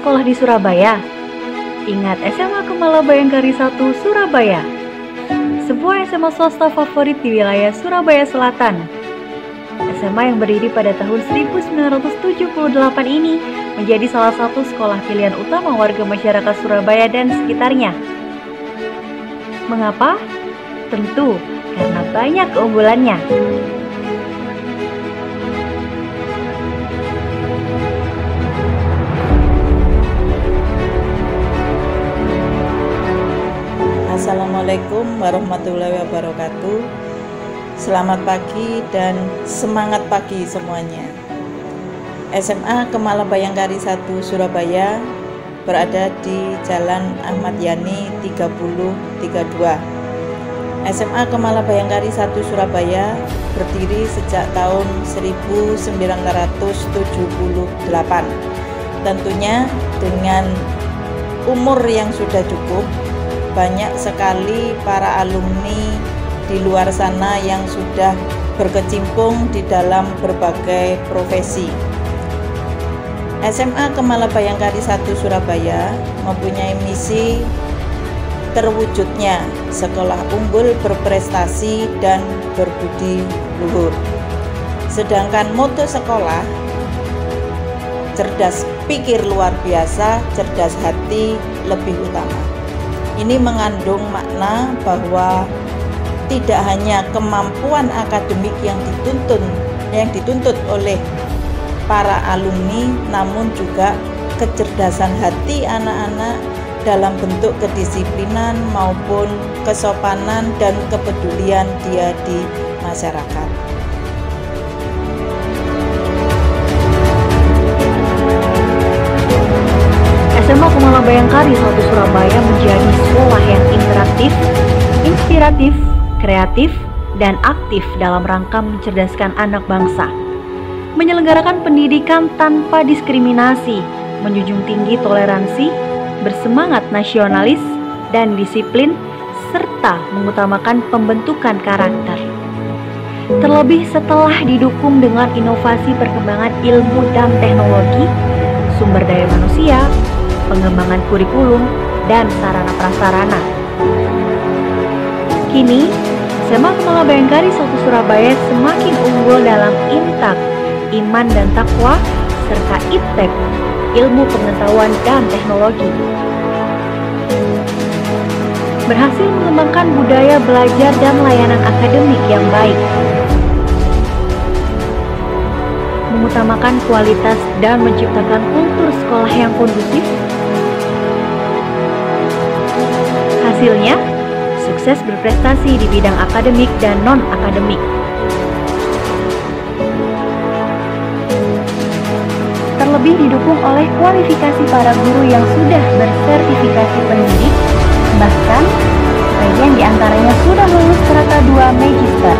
sekolah di Surabaya? Ingat SMA Kemala Bayangkari 1 Surabaya, sebuah SMA swasta favorit di wilayah Surabaya Selatan. SMA yang berdiri pada tahun 1978 ini menjadi salah satu sekolah pilihan utama warga masyarakat Surabaya dan sekitarnya. Mengapa? Tentu karena banyak keunggulannya. Assalamualaikum warahmatullahi wabarakatuh. Selamat pagi dan semangat pagi semuanya. SMA Kemala Bayangkari 1 Surabaya berada di Jalan Ahmad Yani 3032. SMA Kemala Bayangkari 1 Surabaya berdiri sejak tahun 1978. Tentunya dengan umur yang sudah cukup, banyak sekali para alumni di luar sana yang sudah berkecimpung di dalam berbagai profesi. SMA Kemala Bayangkari 1 Surabaya mempunyai misi terwujudnya sekolah unggul berprestasi dan berbudi luhur. Sedangkan moto sekolah, cerdas pikir luar biasa, cerdas hati lebih utama. Ini mengandung makna bahwa tidak hanya kemampuan akademik yang dituntut oleh para alumni, namun juga kecerdasan hati anak-anak dalam bentuk kedisiplinan maupun kesopanan dan kepedulian dia di masyarakat. SMA Kemala Bayangkari 1 Surabaya menjadi sekolah yang interaktif, inspiratif, kreatif, dan aktif dalam rangka mencerdaskan anak bangsa. Menyelenggarakan pendidikan tanpa diskriminasi, menjunjung tinggi toleransi, bersemangat nasionalis dan disiplin, serta mengutamakan pembentukan karakter. Terlebih setelah didukung dengan inovasi perkembangan ilmu dan teknologi, sumber daya manusia, pengembangan kurikulum, dan sarana prasarana. Kini, SMA Kemala Bayangkari 1 Surabaya semakin unggul dalam IMTAK, iman dan takwa, serta IPTEK, ilmu pengetahuan dan teknologi. Berhasil mengembangkan budaya belajar dan layanan akademik yang baik, mengutamakan kualitas dan menciptakan kultur sekolah yang kondusif. Hasilnya, sukses berprestasi di bidang akademik dan non-akademik. Terlebih didukung oleh kualifikasi para guru yang sudah bersertifikasi pendidik, bahkan sebagian diantaranya sudah lulus strata 2 Magister.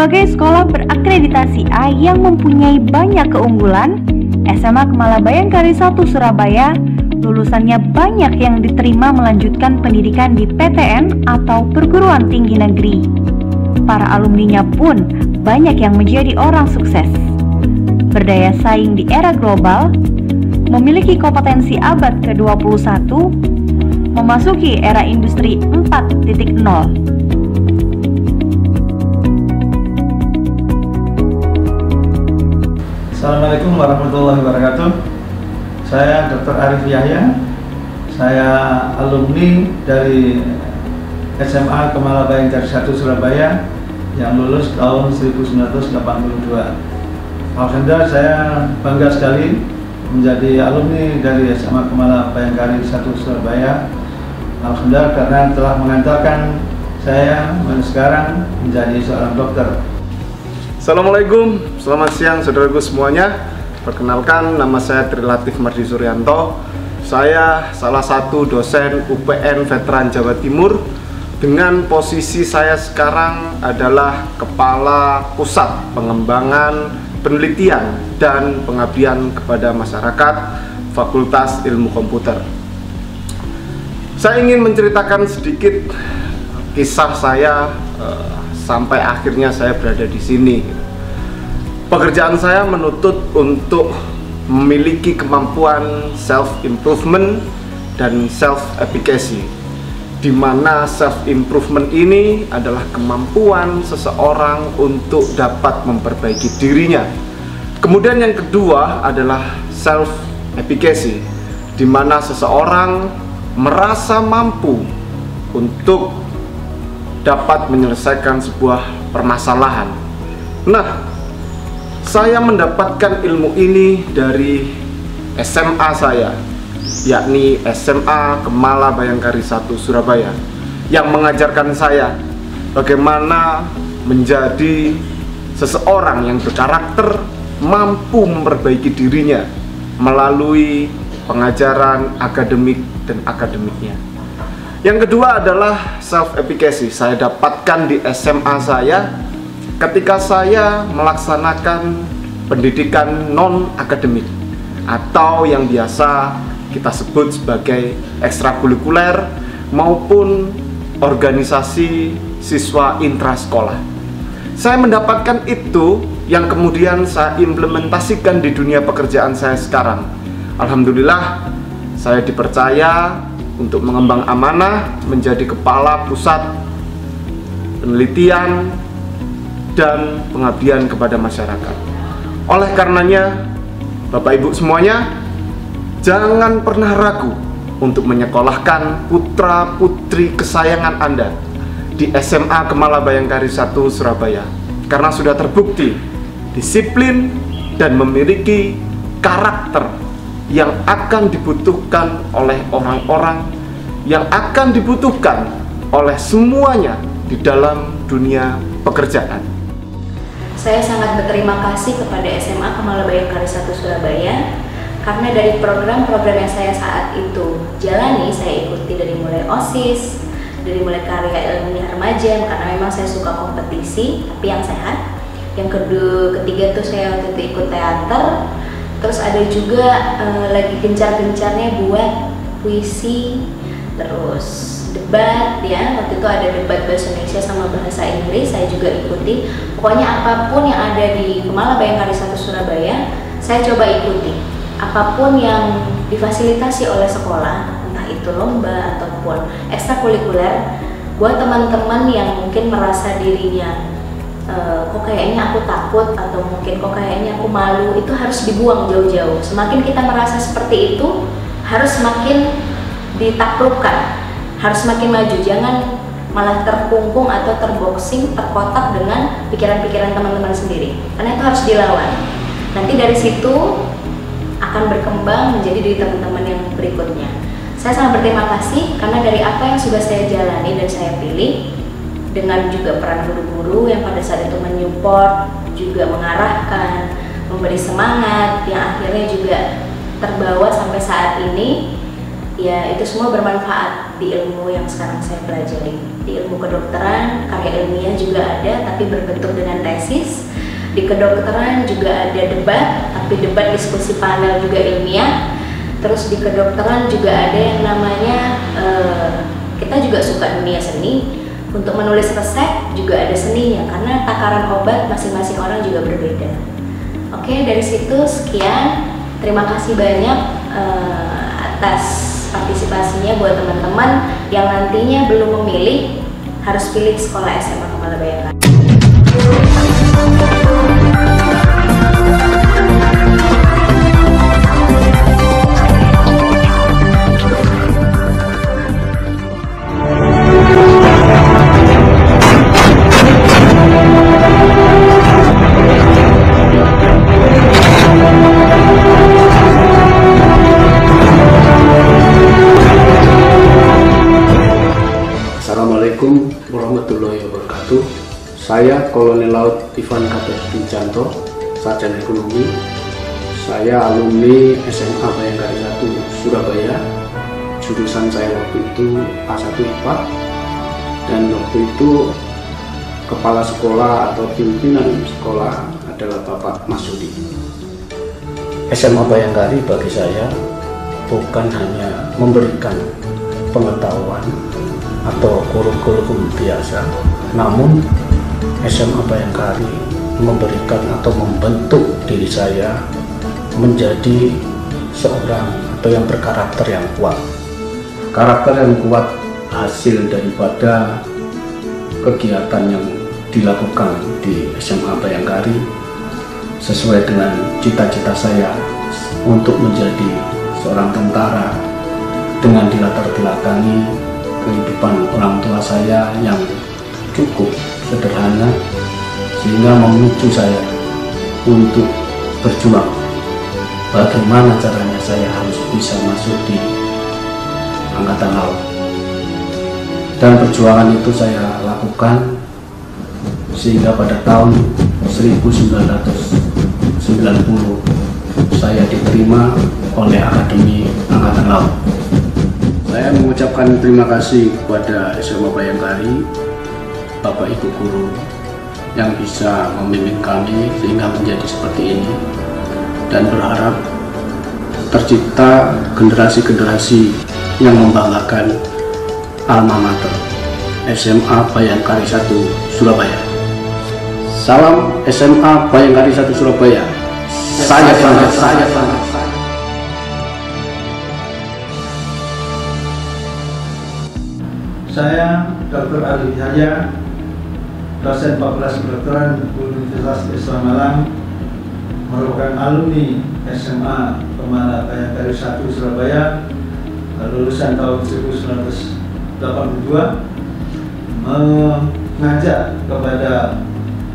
Sebagai sekolah berakreditasi A yang mempunyai banyak keunggulan, SMA Kemala Bayangkari 1 Surabaya lulusannya banyak yang diterima melanjutkan pendidikan di PTN atau perguruan tinggi negeri. Para alumninya pun banyak yang menjadi orang sukses. Berdaya saing di era global, memiliki kompetensi abad ke-21, memasuki era industri 4.0. Assalamualaikum warahmatullahi wabarakatuh. Saya Dr. Arif Yahya. Saya alumni dari SMA Kemala Bayangkari 1 Surabaya yang lulus tahun 1982. Alhamdulillah saya bangga sekali menjadi alumni dari SMA Kemala Bayangkari 1 Surabaya. Alhamdulillah karena telah mengantarkan saya sekarang menjadi seorang dokter. Assalamualaikum, selamat siang saudaraku semuanya. Perkenalkan, nama saya Trilatif Mardi Suryanto. Saya salah satu dosen UPN Veteran Jawa Timur. Dengan posisi saya sekarang adalah Kepala Pusat Pengembangan Penelitian dan Pengabdian kepada Masyarakat Fakultas Ilmu Komputer. Saya ingin menceritakan sedikit kisah saya sampai akhirnya saya berada di sini. Pekerjaan saya menuntut untuk memiliki kemampuan self-improvement dan self-efficacy, di mana self-improvement ini adalah kemampuan seseorang untuk dapat memperbaiki dirinya. Kemudian yang kedua adalah self-efficacy, di mana seseorang merasa mampu untuk dapat menyelesaikan sebuah permasalahan. Nah, saya mendapatkan ilmu ini dari SMA saya, yakni SMA Kemala Bayangkari 1 Surabaya, yang mengajarkan saya bagaimana menjadi seseorang yang berkarakter, mampu memperbaiki dirinya melalui pengajaran akademik dan akademiknya. Yang kedua adalah self-efficacy. Saya dapatkan di SMA saya ketika saya melaksanakan pendidikan non-akademik atau yang biasa kita sebut sebagai ekstrakurikuler maupun organisasi siswa intrasekolah. Saya mendapatkan itu yang kemudian saya implementasikan di dunia pekerjaan saya sekarang. Alhamdulillah, saya dipercaya untuk mengemban amanah menjadi Kepala Pusat Penelitian dan Pengabdian kepada Masyarakat. Oleh karenanya, Bapak Ibu semuanya, jangan pernah ragu untuk menyekolahkan putra-putri kesayangan Anda di SMA Kemala Bayangkari 1 Surabaya, karena sudah terbukti disiplin dan memiliki karakter yang akan dibutuhkan oleh orang-orang, yang akan dibutuhkan oleh semuanya di dalam dunia pekerjaan. Saya sangat berterima kasih kepada SMA Kemala Bayangkari 1 Surabaya karena dari program-program yang saya saat itu jalani, saya ikuti dari mulai OSIS, dari mulai karya ilmiah remaja, karena memang saya suka kompetisi tapi yang sehat. Yang ketiga tuh saya waktu itu ikut teater. Terus ada juga lagi gencar-gencarnya buat puisi, terus debat ya. Waktu itu ada debat bahasa Indonesia sama bahasa Inggris, saya juga ikuti. Pokoknya apapun yang ada di Kemala Bayangkari 1 Surabaya, saya coba ikuti. Apapun yang difasilitasi oleh sekolah, entah itu lomba ataupun ekstrakurikuler, buat teman-teman yang mungkin merasa dirinya kok kayaknya aku takut atau mungkin kok kayaknya aku malu, itu harus dibuang jauh-jauh. Semakin kita merasa seperti itu, harus semakin ditaklukkan, harus semakin maju. Jangan malah terkungkung atau terboxing, terkotak dengan pikiran-pikiran teman-teman sendiri, karena itu harus dilawan. Nanti dari situ akan berkembang menjadi diri teman-teman yang berikutnya. Saya sangat berterima kasih karena dari apa yang sudah saya jalani dan saya pilih, dengan juga peran guru-guru yang pada saat itu menyupport, juga mengarahkan, memberi semangat, yang akhirnya juga terbawa sampai saat ini. Ya, itu semua bermanfaat di ilmu yang sekarang saya pelajari. Di ilmu kedokteran, karya ilmiah juga ada, tapi berbentuk dengan tesis. Di kedokteran juga ada debat, tapi debat diskusi panel juga ilmiah. Terus di kedokteran juga ada yang namanya, kita juga suka dunia seni. Untuk menulis resep juga ada seninya, karena takaran obat masing-masing orang juga berbeda. Oke, dari situ sekian. Terima kasih banyak atas partisipasinya. Buat teman-teman yang nantinya belum memilih, harus pilih sekolah SMA Kemala Bayangkari. Assalamualaikum warahmatullahi wabarakatuh. Saya Kolonel Laut Ivan Gatot Wijanto, Sarjana Ekonomi. Saya alumni SMA Bayangkari 1 Surabaya. Jurusan saya waktu itu A1 IPA, dan waktu itu kepala sekolah atau pimpinan sekolah adalah Bapak Masudi. SMA Bayangkari bagi saya bukan hanya memberikan pengetahuan atau kurikulum biasa, namun SMA Bayangkari memberikan atau membentuk diri saya menjadi seorang atau yang berkarakter yang kuat. Karakter yang kuat hasil daripada kegiatan yang dilakukan di SMA Bayangkari sesuai dengan cita-cita saya untuk menjadi seorang tentara, dengan dilatar belakangi kehidupan orang tua saya yang cukup sederhana, sehingga memicu saya untuk berjuang bagaimana caranya saya harus bisa masuk di Angkatan Laut. Dan perjuangan itu saya lakukan sehingga pada tahun 1990 saya diterima oleh Akademi Angkatan Laut. Saya mengucapkan terima kasih kepada SMA Bayangkari, Bapak Ibu Guru yang bisa membimbing kami sehingga menjadi seperti ini, dan berharap tercipta generasi-generasi yang membanggakan alma mater SMA Bayangkari 1 Surabaya. Salam SMA Bayangkari 1 Surabaya. Saya bangga. Saya Dr. Arif Yahya, dosen Fakultas Kedokteran Universitas Islam Malang, merupakan alumni SMA Kemala Bayangkari 1 Surabaya, lulusan tahun 1982, mengajak kepada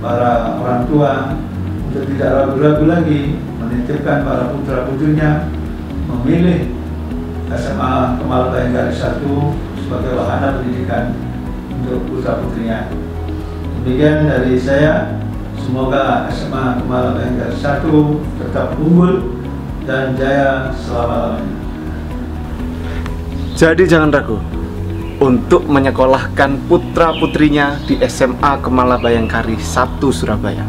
para orang tua untuk tidak ragu-ragu lagi menitipkan para putra-putrinya memilih SMA Kemala Bayangkari 1 sebagai wahana pendidikan untuk putra-putrinya. Demikian dari saya, semoga SMA Kemala Bayangkari 1 tetap unggul dan jaya selama-lamanya. Jadi jangan ragu untuk menyekolahkan putra-putrinya di SMA Kemala Bayangkari 1 Surabaya.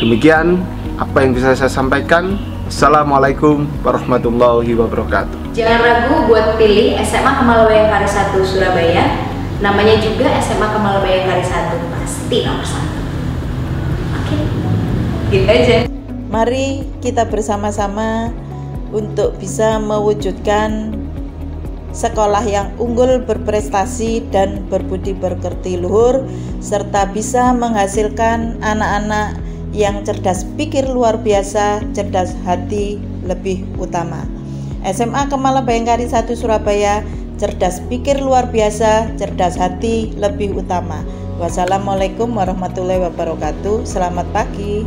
Demikian apa yang bisa saya sampaikan. Assalamualaikum warahmatullahi wabarakatuh. Jangan ragu buat pilih SMA Kemala Bayangkari 1 Surabaya. Namanya juga SMA Kemala Bayangkari 1, pasti nomor 1. Oke, gitu aja. Mari kita bersama-sama untuk bisa mewujudkan sekolah yang unggul, berprestasi, dan berbudi pekerti luhur, serta bisa menghasilkan anak-anak yang cerdas pikir luar biasa, cerdas hati lebih utama. SMA Kemala Bayangkari 1 Surabaya, cerdas pikir luar biasa, cerdas hati lebih utama. Wassalamualaikum warahmatullahi wabarakatuh. Selamat pagi.